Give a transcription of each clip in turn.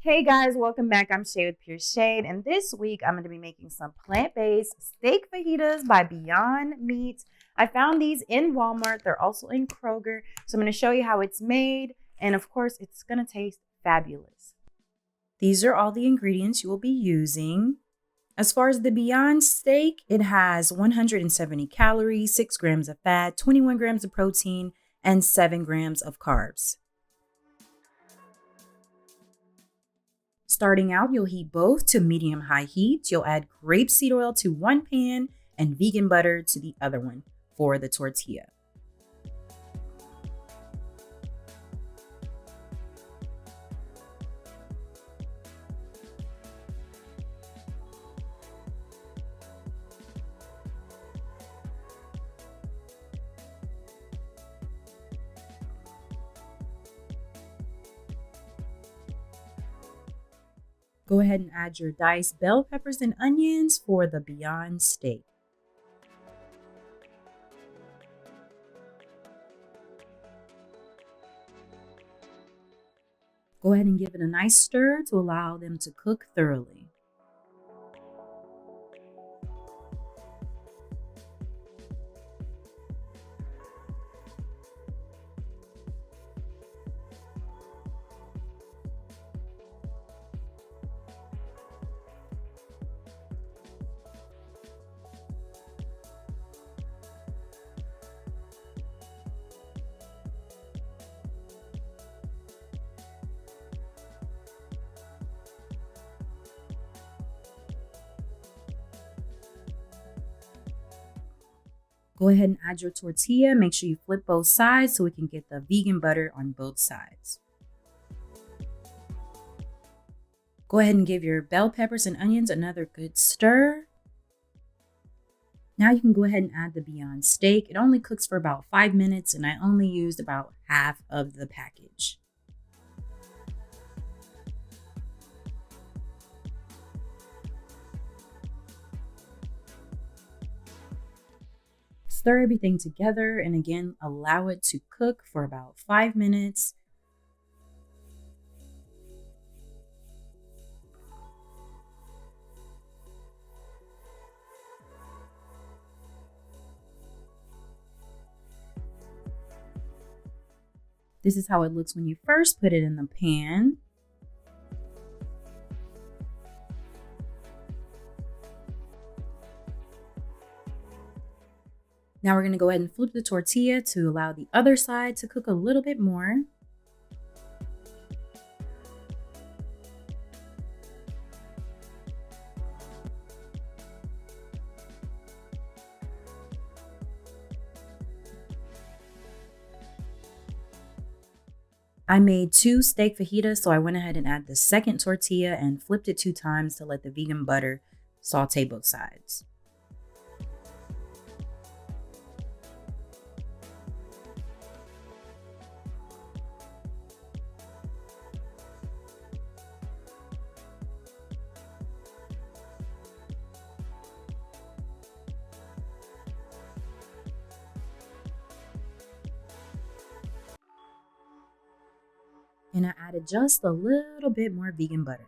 Hey guys, welcome back. I'm Shay with Pure Shade, and this week I'm going to be making some plant-based steak fajitas by Beyond Meat. I found these in Walmart. They're also in Kroger, so I'm going to show you how it's made, and of course, it's going to taste fabulous. These are all the ingredients you will be using. As far as the Beyond steak, it has 170 calories, 6 grams of fat, 21 grams of protein, and 7 grams of carbs. Starting out, you'll heat both to medium-high heat. You'll add grapeseed oil to one pan and vegan butter to the other one for the tortilla. Go ahead and add your diced bell peppers and onions for the Beyond steak. Go ahead and give it a nice stir to allow them to cook thoroughly. Go ahead and add your tortilla. Make sure you flip both sides so we can get the vegan butter on both sides. Go ahead and give your bell peppers and onions another good stir. Now you can go ahead and add the Beyond steak. It only cooks for about 5 minutes and I only used about half of the package. Stir everything together and again, allow it to cook for about 5 minutes. This is how it looks when you first put it in the pan. Now we're going to go ahead and flip the tortilla to allow the other side to cook a little bit more. I made 2 steak fajitas, so I went ahead and added the second tortilla and flipped it 2 times to let the vegan butter saute both sides. And I added just a little bit more vegan butter.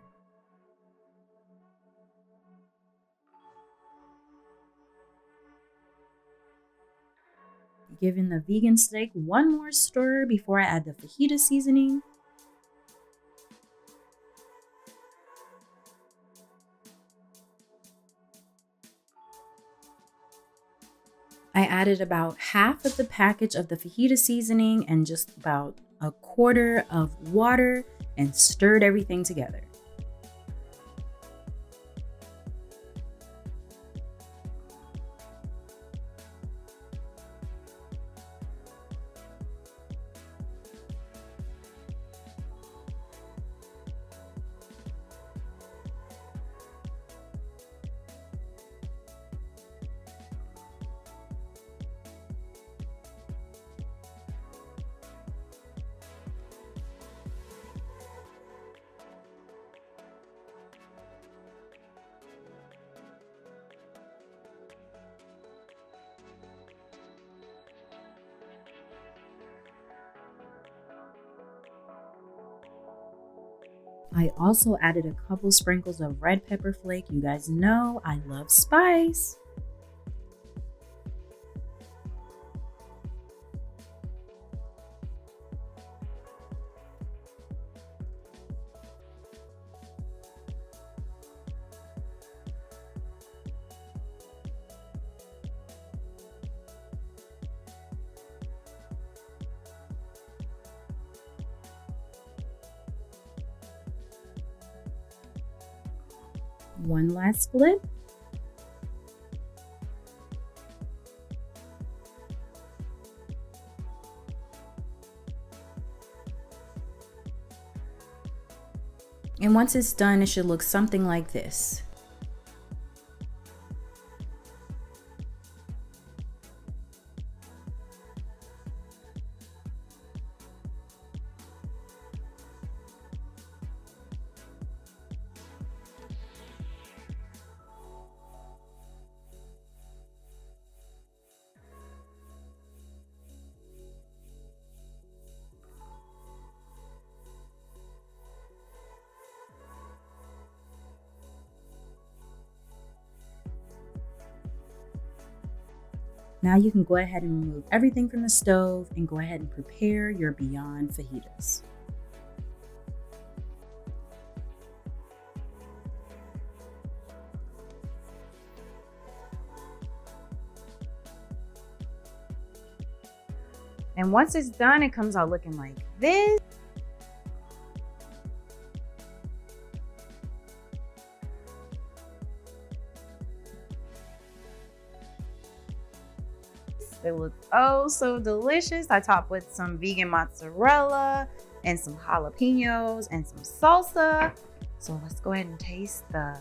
Giving the vegan steak one more stir before I add the fajita seasoning. I added about half of the package of the fajita seasoning and just about a quarter of water and stirred everything together. I also added a couple sprinkles of red pepper flake. You guys know I love spice. One last flip. And once it's done, it should look something like this. Now you can go ahead and remove everything from the stove and go ahead and prepare your Beyond Fajitas. And once it's done, it comes out looking like this. They look oh so delicious. I topped with some vegan mozzarella and some jalapenos and some salsa. So let's go ahead and taste the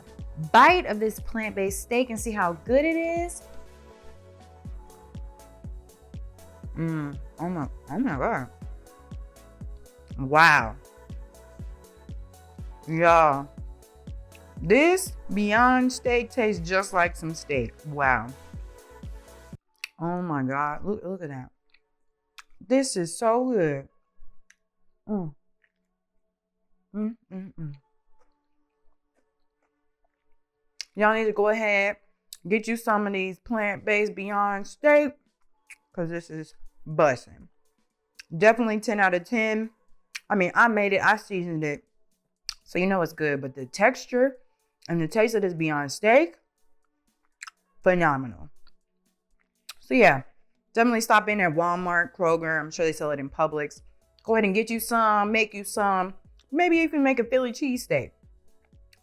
bite of this plant-based steak and see how good it is. Oh my God. Wow. Y'all, this Beyond steak tastes just like some steak. Wow. Oh my God, look at that. This is so good. Y'all need to go ahead, get you some of these plant-based Beyond steak, because this is bussin'. Definitely 10 out of 10. I mean, I made it, I seasoned it, so you know it's good, but the texture and the taste of this Beyond steak, phenomenal. So yeah, definitely stop in at Walmart, Kroger. I'm sure they sell it in Publix. Go ahead and get you some, make you some. Maybe you can make a Philly cheesesteak.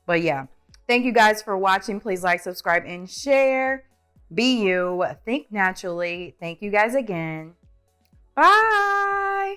But yeah, thank you guys for watching. Please like, subscribe, and share. Be you. Think naturally. Thank you guys again. Bye.